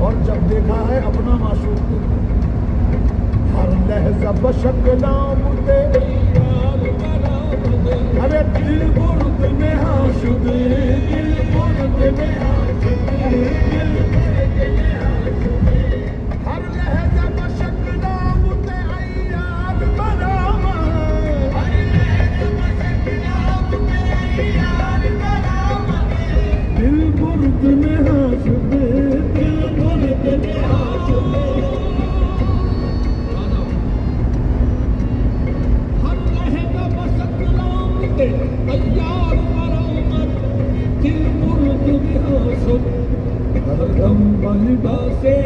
और जब देखा है अपना माशूक हर लहजा बशकला मुझे अरे दिल बुर्द में आशुदे दिल बुर्द में आशुदे हर लहजा बशकला मुझे अय्यार बरामा हर लहजा बशकला मुझे अय्यार बरामा दिल बुर्द में आशुदे हरदम बलिदा से